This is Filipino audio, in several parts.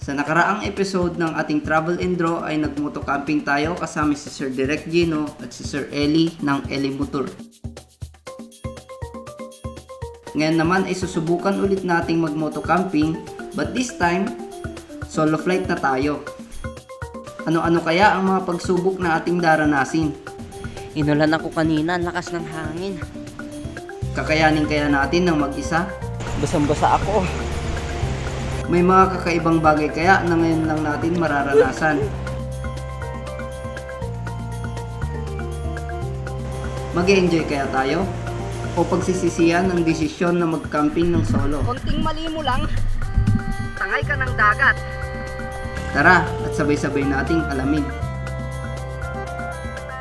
Sa nakaraang episode ng ating Travel and Draw ay nagmoto camping tayo kasama si Sir Direk Gino at si Sir Eli ng Eli Motor. Ngayon naman ay susubukan ulit nating magmoto camping, but this time, solo flight na tayo. Ano-ano kaya ang mga pagsubok na ating daranasin? Inulan ako kanina, ang lakas ng hangin. Kakayanin kaya natin ng mag-isa? Basang-basa ako. May mga kakaibang bagay kaya na ngayon lang natin mararanasan. Mag-e-enjoy kaya tayo? O pagsisisihan ng desisyon na mag-camping ng solo? Konting mali mo lang, tangay ka ng dagat. Tara at sabay-sabay nating alamin.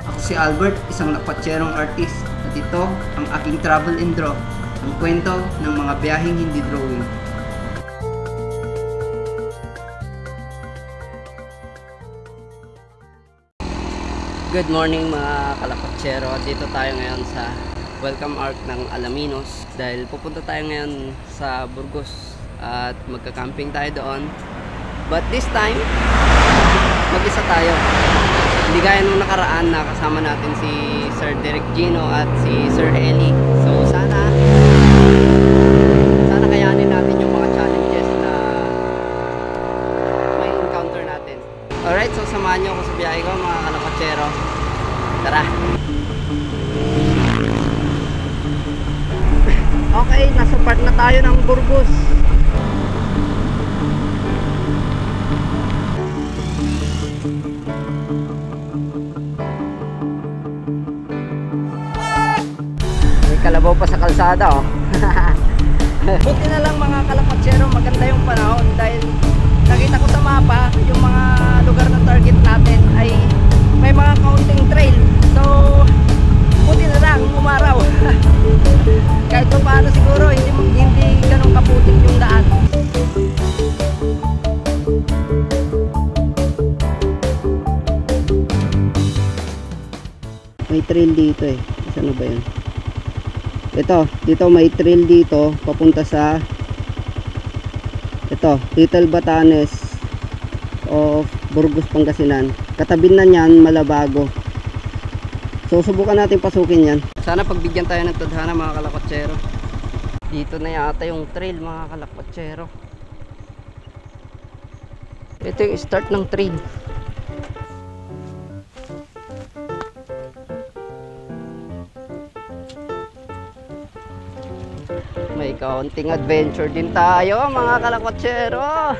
Ako si Albert, isang napatsyerong artist. At ito ang aking Travel and Draw, ang kwento ng mga biyaheng hindi drawing. Good morning mga kalakotsero. Dito tayo ngayon sa Welcome Arc ng Alaminos dahil pupunta tayo ngayon sa Burgos at magka-camping tayo doon. But this time, mag-isa tayo. Hindi gaya nung nakaraan na kasama natin si Sir Direk Gino at si Sir Eli. So sana kayanin natin yung mga challenges na may encounter natin. Alright, so samahan nyo ako sa biyahe ko mga kalakotsero. Tara! Okay, nasa part na tayo ng Burgos. May kalabaw pa sa kalsada oh. Buti na lang mga kalakotsero, maganda yung panahon dahil nakita ko sa mapa yung mga lugar na target natin ay may mga kaunting trail. So buti na lang umaraw. Kahit pa paano siguro hindi ganun kaputik yung daan. May trail dito eh. Saan ba yun? Dito may trail dito papunta sa Little Batanes of Burgos, Pangasinan. Katabi na niyan Malabago. So subukan natin pasukin yan. Sana pagbigyan tayo ng tadhana mga kalakotsero. Dito na yata yung trail mga kalakotsero. Ito yung start ng trail. May kaunting adventure din tayo mga kalakotsero.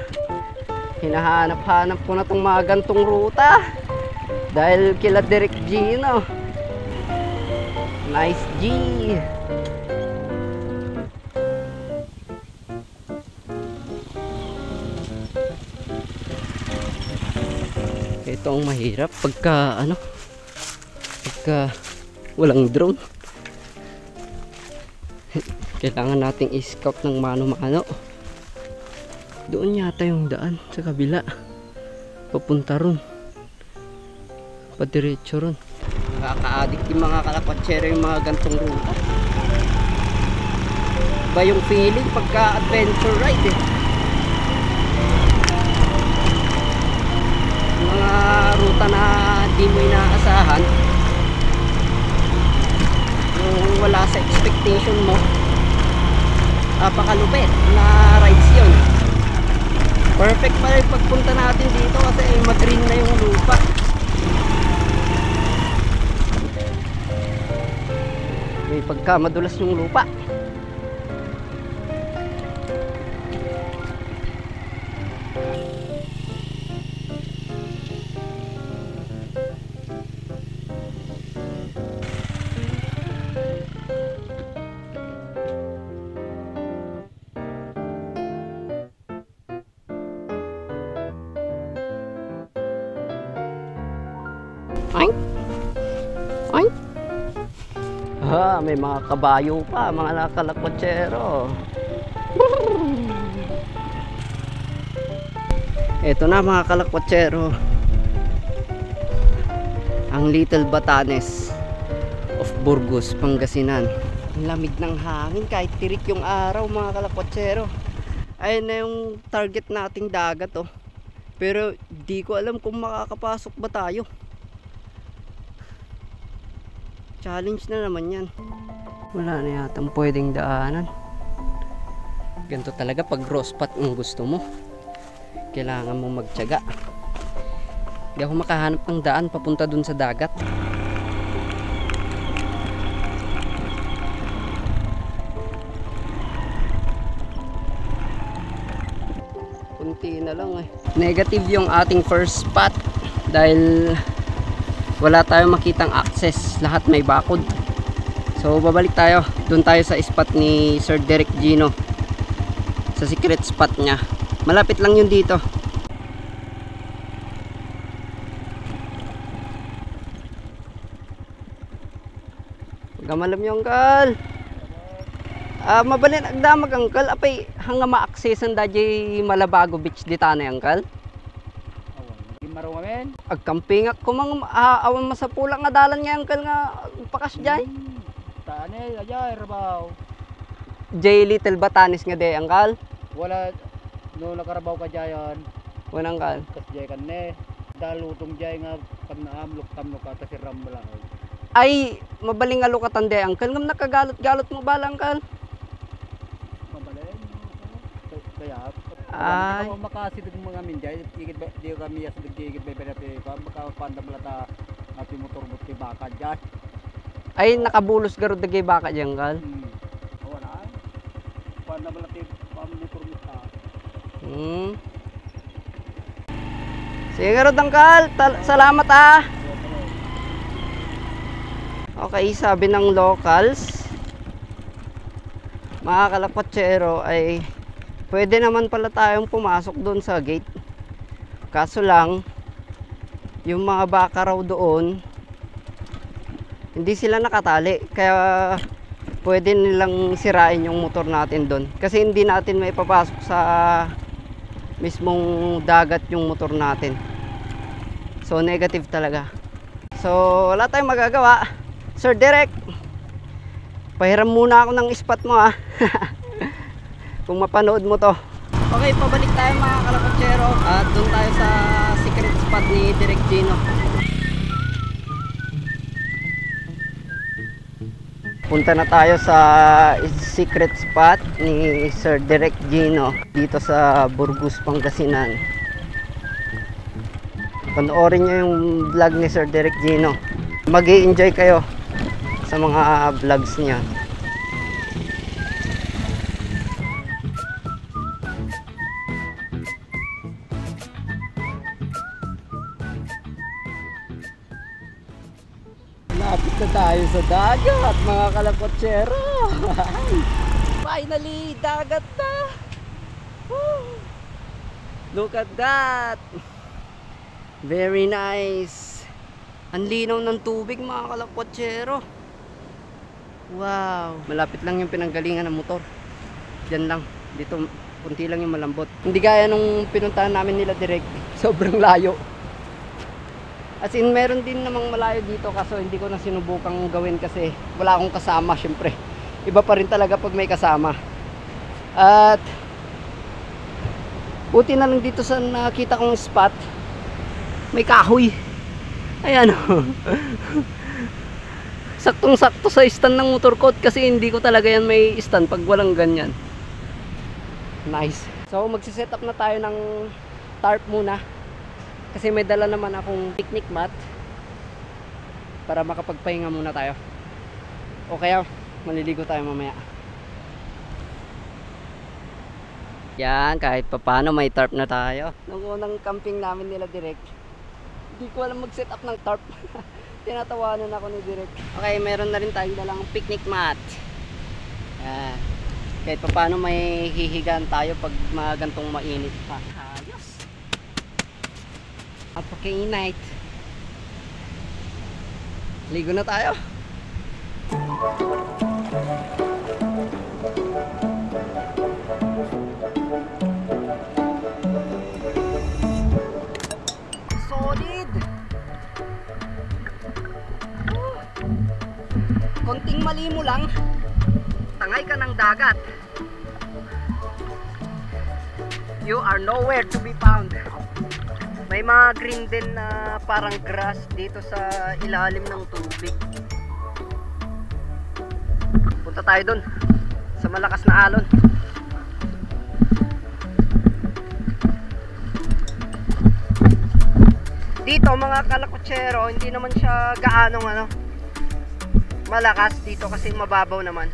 Hinahanap-hanap ko na itong mga gantong ruta dahil kila Direk Gino. Nice G. Ito ang mahirap pagka walang drone. Kailangan nating i-scout ng mano-mano. Doon yata yung daan sa kabila. Papunta ron. Padiretso ron. Nakaka-addict yung mga kalakotsero yung mga gantong ruta. Iba yung feeling pagka adventure ride eh. Mga ruta na di mo inaasahan, yung wala sa expectation mo, napakalupit na rides yun. Perfect pa rin pagpunta natin dito kasi mag-green na yung lupa. May pagka madulas yung lupa. Oink! Oink! May mga kabayo pa, mga kalakotsero. Ito na mga kalakotsero, ang Little Batanes of Burgos, Pangasinan. Ang lamig ng hangin kahit tirik yung araw mga kalakotsero. Ayun na yung target nating dagat oh. Pero di ko alam kung makakapasok ba tayo. Challenge na naman yan. Wala na yatang pwedeng daanan. Ganito talaga pag raw spot ang gusto mo. Kailangan mo magtiyaga. Hindi ako makahanap ng daan papunta dun sa dagat. Kunti na lang eh. Negative yung ating first spot dahil wala tayong makitang access. Lahat may bakod. So babalik tayo. Doon tayo sa spot ni Sir Derek Gino. Sa secret spot niya. Malapit lang yun dito. Pagkamalam yung kal. Mabalin agdamag angkal. Apay hanga ma-accessan dadya Malabago Beach dita na angkal. Marumamen. Agkampingak ko mang awan masapulang nga dalan nga angkal nga pakas jay. Tane ajay rabaw. Jay Little Batanes nga de angkal. Wala no nakarabaw ka jayan. Wanang kal. Kas jay kan ne. Dalutong jay nga pag naamlok tamno ka ta si Rambala. Ay mabaling nga lukatan de angkal ngam nakagalot-galot mo bala angkal. Mabalin. Kaya ay makasidog mga minjay igid ba di kami as digigid ba pati pa makapanda balata ati motor mo ti baka jay. ay nakabulos garod dagay baka di angkal. Wala. Panda balati motor mo ta. Sige garod angkal. Salamat ah. Okay, sabi ng locals, mga kalakotsero ay pwede naman pala tayong pumasok doon sa gate. Kaso lang, yung mga baka raw doon, hindi sila nakatali. Kaya pwede nilang sirain yung motor natin doon. Kasi hindi natin maipapasok sa mismong dagat yung motor natin. So negative talaga. So wala tayong magagawa. Sir Derek, pahiram muna ako ng spot mo ah. Kung mapanood mo to. Okay, pabalik tayo mga kalakotsero. At doon tayo sa secret spot ni Derek Gino. Punta na tayo sa secret spot ni Sir Derek Gino dito sa Burgos, Pangasinan. Panoorin nyo yung vlog ni Sir Derek Gino. Mag-i-enjoy kayo sa mga vlogs niya. Lapit na tayo sa dagat mga kalakotsero. Finally, dagat na. Woo! Look at that. Very nice. Ang linaw ng tubig mga kalakotsero. Wow, malapit lang yung pinanggalingan ng motor. Diyan lang, dito kunti lang yung malambot. Hindi gaya nung pinuntahan namin nila direct, sobrang layo. As in, meron din namang malayo dito kaso hindi ko na sinubukang gawin kasi wala akong kasama syempre. Iba pa rin talaga pag may kasama. At buti na lang dito sa nakita kong spot, may kahoy. Ayan o. Saktong-sakto sa stand ng motor ko kasi hindi ko talaga yan may stand pag walang ganyan. Nice. So magsiset up na tayo ng tarp muna. Kasi may dala naman akong picnic mat para makapagpahinga muna tayo. O kaya maliligo tayo mamaya. Yan, kahit papano may tarp na tayo. Nung unang camping namin nila direct, hindi ko alam mag-set up ng tarp. Tinatawanan ako ni Direk. Okay, meron na rin tayong dalang picnic mat. Yan. Kahit paano may hihigaan tayo pag mga gantong mainit pa. Ayos. Napaka-init. Ligo na tayo. Solid. Konting mali mo lang, tangay ka ng dagat. You are nowhere to be found. May mga green din na parang grass dito sa ilalim ng tubig. Punta tayo dun sa malakas na alon. Dito mga kalakotsero, hindi naman siya gaanong malakas dito kasi mababaw naman.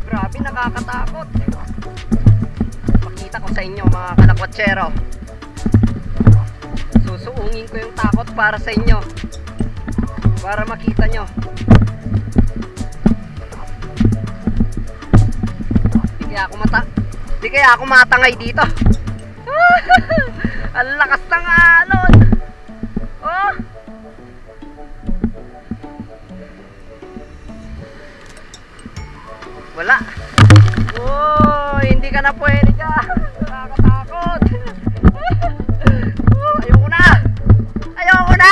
Grabe, nakakatakot. Pakita ko sa inyo mga kalakotsero. Susuungin ko yung takot para sa inyo, para makita nyo. Di kaya ako matangay dito. Ang lakas ng alon. Oh. Wala. Oh, hindi ka na pwede dyan. Nakakatakot. Ayoko na. Ayoko na.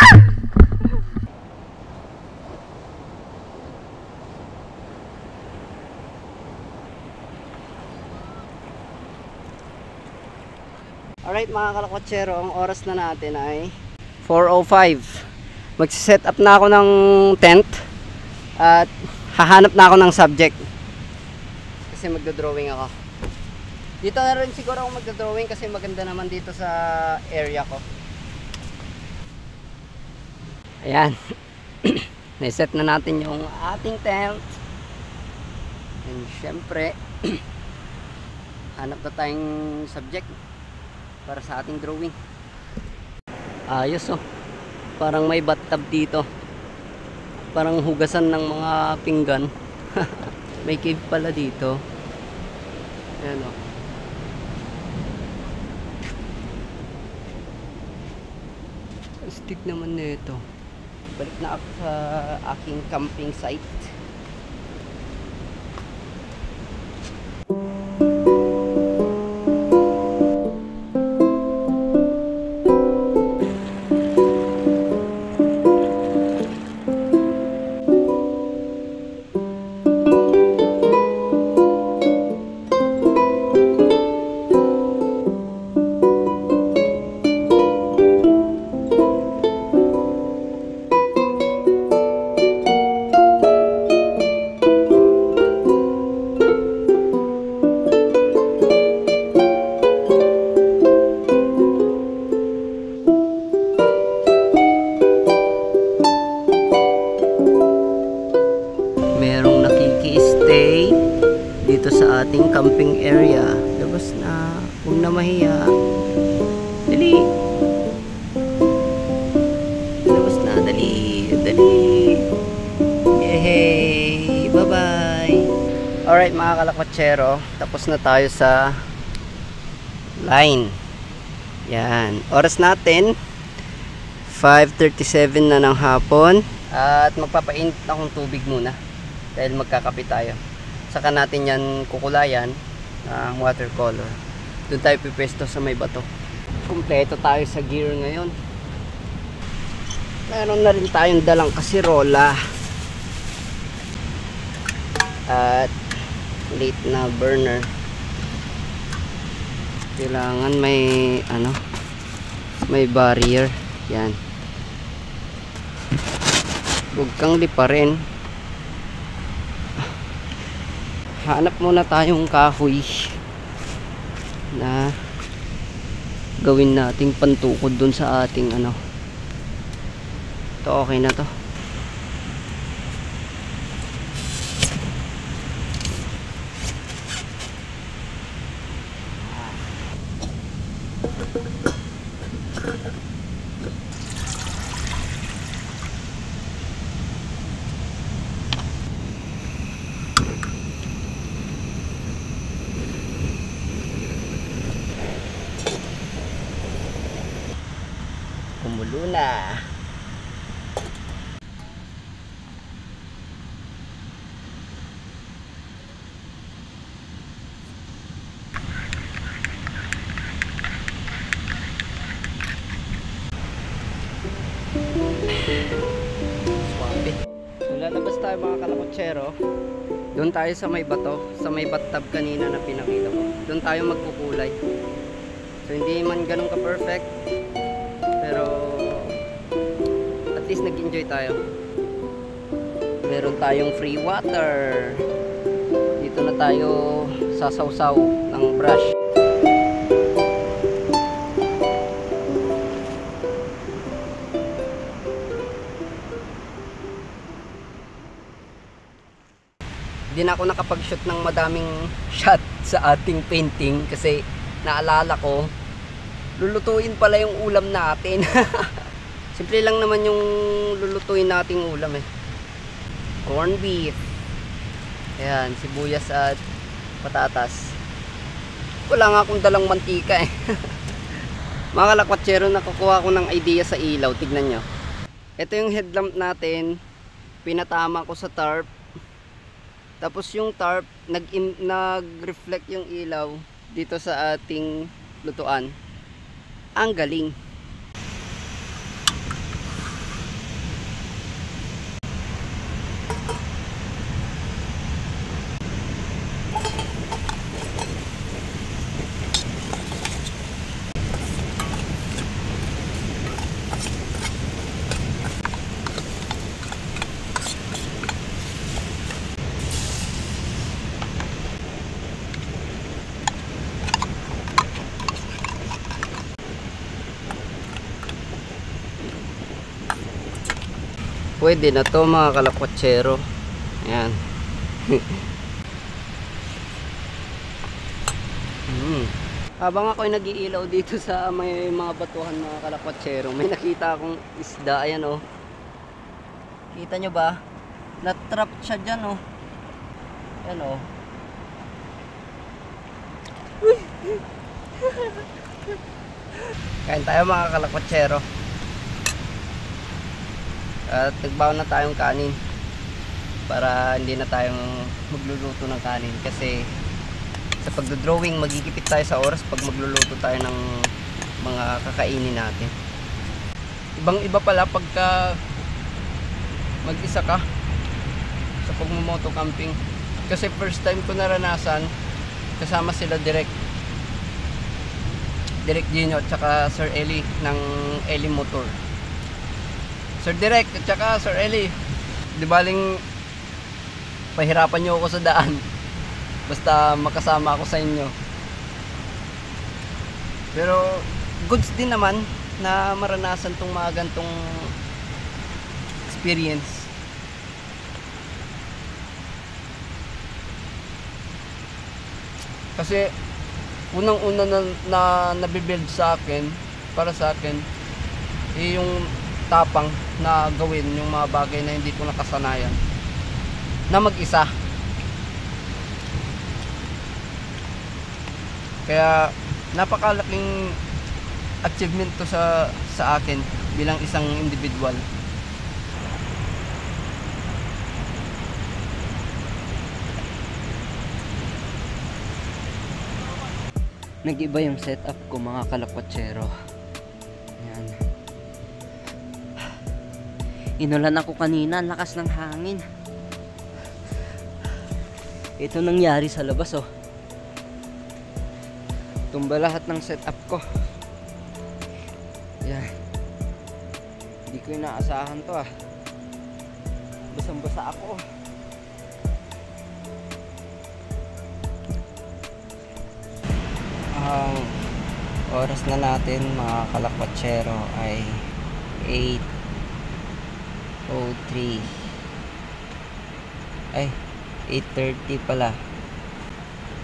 Alright mga kalakotsero, ang oras na natin ay 4:05. Magsiset up na ako ng tent at hahanap na ako ng subject kasi magdodrawing ako. Dito na rin siguro ako magdodrawing kasi maganda naman dito sa area ko. Ayan. Naiset na natin yung ating tent. And syempre hanap na tayong subject para sa ating drawing. Ayos oh. Parang may bathtub dito. Parang hugasan ng mga pinggan. May cave pala dito. Ayan oh. Astig naman nito. Balik na ako sa aking camping site. Dito sa ating camping area. Labas na, huwag na mahiya. Dali. Labas na, dali. Dali. Yehey. Bye bye. Alright mga kalakotsero, tapos na tayo sa line. Yan. Oras natin 5:37 na ng hapon. At magpapainit akong tubig muna dahil magkakape tayo. Saka natin yan kukulayan ng watercolor. Doon tayo pipwesto sa may bato. Kumpleto tayo sa gear ngayon. Meron na rin tayong dalang kasirola. At late na burner. Kailangan may may barrier. Yan. Huwag kang liparin. Hanap muna tayong kahoy na gawin nating pantukod dun sa ating ito okay na to. Kumulo na. Swabe. So lalabas tayo mga kalakotsero. Doon tayo sa may bato, sa may bathtub kanina na pinakita ko. Doon tayo magkukulay. So hindi man ganun ka perfect. Pero at least nag-enjoy tayo. Meron tayong free water. Dito na tayo sasawsaw ng brush. Hindi na ako nakapag-shoot ng madaming shot sa ating painting kasi naalala ko lulutuin pala yung ulam natin. Simple lang naman yung lulutuin nating ulam eh. Corn beef. Ayan, sibuyas at patatas. Wala nga akong dalang mantika eh. Mga kalakwatsero, nakukuha ko ng idea sa ilaw. Tignan nyo. Ito yung headlamp natin. Pinatama ko sa tarp. Tapos yung tarp, nag-reflect yung ilaw dito sa ating lutuan. Ang galing. Pwede na to mga kalakwatsero. Ayan. Habang ako'y nag-iilaw dito sa may mga batuhan mga kalakwatsero, may nakita akong isda. Ayan oh. Kita nyo ba? Natrap siya dyan oh. Ayan oh. Kain tayo mga kalakwatsero. At nagbaon na tayong kanin para hindi na tayong magluluto ng kanin kasi sa pagdodrawing magigipit tayo sa oras pag magluluto tayo ng mga kakainin natin. Ibang iba pala pagka mag-isa ka sa pagmumoto camping kasi first time ko naranasan kasama sila Direk Gino at saka Sir Eli ng Eli Motor. Sir Direk at saka Sir Eli, di baling pahirapan nyo ako sa daan basta makasama ako sa inyo. Pero goods din naman na maranasan tong mga gantong experience. Kasi unang-una na nabibuild sa akin, para sa akin, yung tapang na gawin yung mga bagay na hindi ko nakasanayan na mag-isa. Kaya napakalaking achievement to sa akin bilang isang individual. Nag-iba yung setup ko mga kalakwatsero. Ayan. Inulan ako kanina, ang lakas ng hangin. Ito nangyari sa labas oh. Tumba lahat ng setup ko. Yan. Hindi ko inaasahan to ah. Basang-basa ako. Ang oras na natin mga kalakwatsero ay 8:03. Ay 8:30 pala.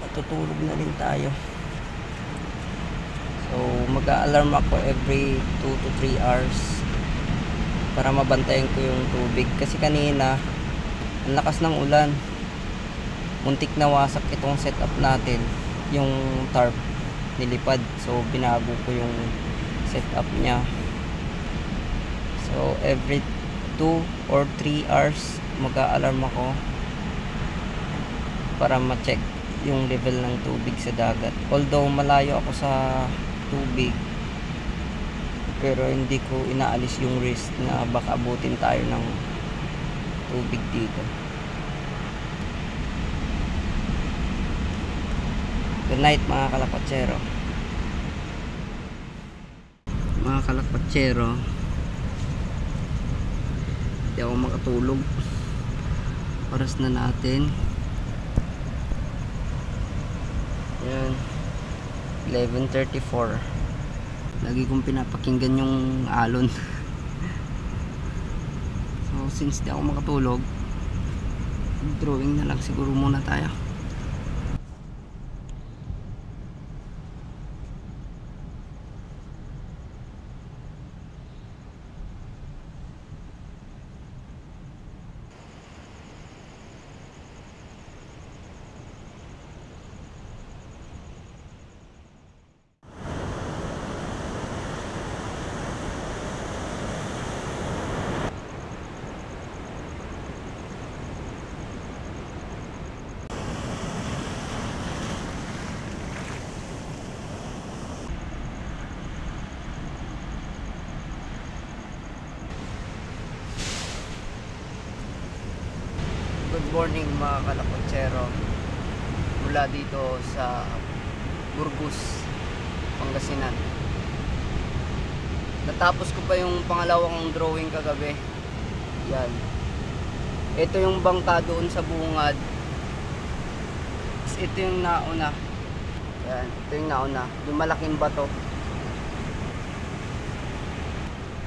Matutulog na rin tayo. So mag-a-alarm ako every 2 to 3 hours para mabantayan ko yung tubig kasi kanina ang lakas ng ulan, muntik na wasak itong setup natin, yung tarp nilipad, so binago ko yung setup nya. So every 2 or 3 hours mag-a-alarm ako para ma-check yung level ng tubig sa dagat. Although malayo ako sa tubig, pero hindi ko inaalis yung risk na baka abutin tayo ng tubig dito. Good night mga kalakwatsero. Mga kalakpatsero, hindi ako makatulog. Oras na natin. Ayan, 11:34. Lagi kong pinapakinggan yung alon. So since di ako makatulog, drawing na lang siguro muna tayo. Good morning mga kalakpatsero, mula dito sa Burgos, Pangasinan. Natapos ko pa yung pangalawang drawing kagabi. Yan, ito yung bangka doon sa bungad. Ito yung nauna. Yan, ito yung nauna, yung malaking bato.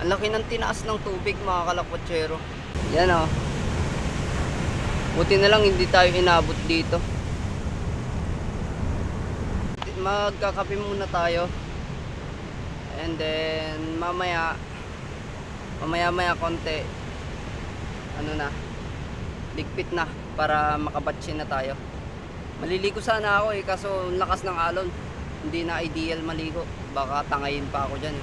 Ang laki ng tinaas ng tubig mga kalakpatsero. Yan o, buti na lang hindi tayo inabot dito. Magkakape muna tayo. And then mamaya konti, ano na, ligpit na para makabatsin na tayo. Maliligo sana ako kaso lakas ng alon. Hindi na ideal maligo. Baka tangayin pa ako dyan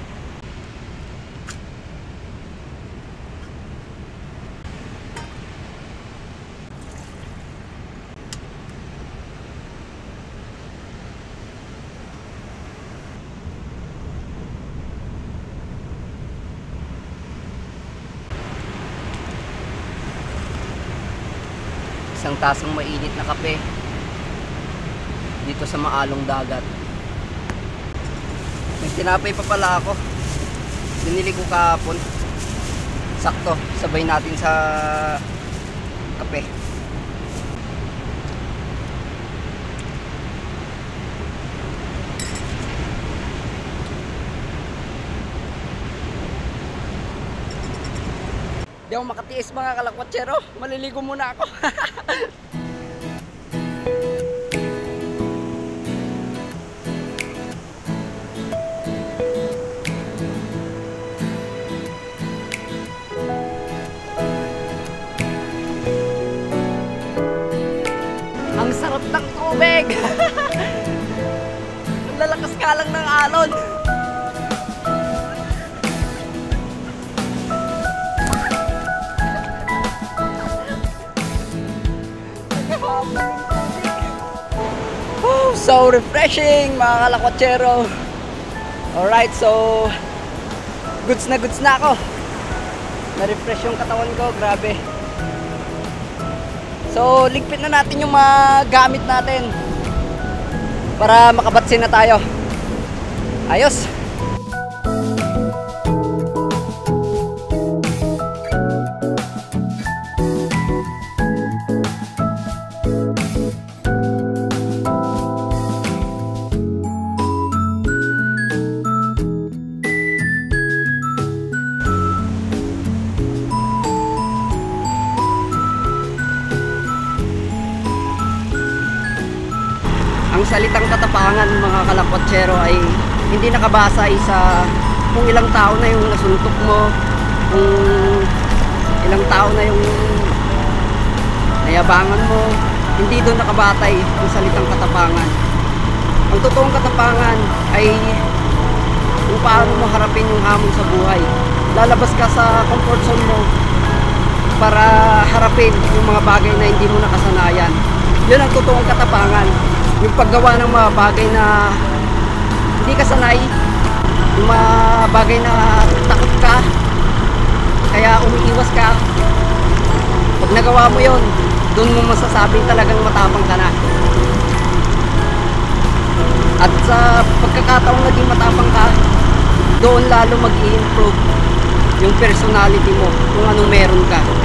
Isang tasang mainit na kape dito sa maalong dagat. May tinapay pa pala ako, binili ko kahapon. Sakto, sabay natin sa kape. Di ako makatiis mga kalakwatsero, maliligo muna ako. Ang sarap ng tubig. Ang lalakas ka lang ng alon. Oh, so refreshing mga kalakwatsero. Alright, so goods na ako. Na-refresh yung katawan ko, grabe. So ligpit na natin yung mga gamit natin para makabatsin na tayo. Ayos. Ang salitang katapangan mga kalakwatsero ay hindi nakabasa sa kung ilang tao na yung nasuntok mo, kung ilang tao na yung nayabangan mo. Hindi doon nakabatay yung salitang katapangan. Ang totoong katapangan ay kung paano mo harapin yung hamon sa buhay. Lalabas ka sa comfort zone mo para harapin yung mga bagay na hindi mo nakasanayan. Yun ang totoong katapangan. Yung paggawa ng mga bagay na hindi ka sanay, yung mga bagay na takot ka, kaya umiiwas ka. Pag nagawa mo yon, doon mo masasabing talagang matapang ka na. At sa pagkakataong naging matapang ka, doon lalo mag-i-improve yung personality mo, kung anong meron ka.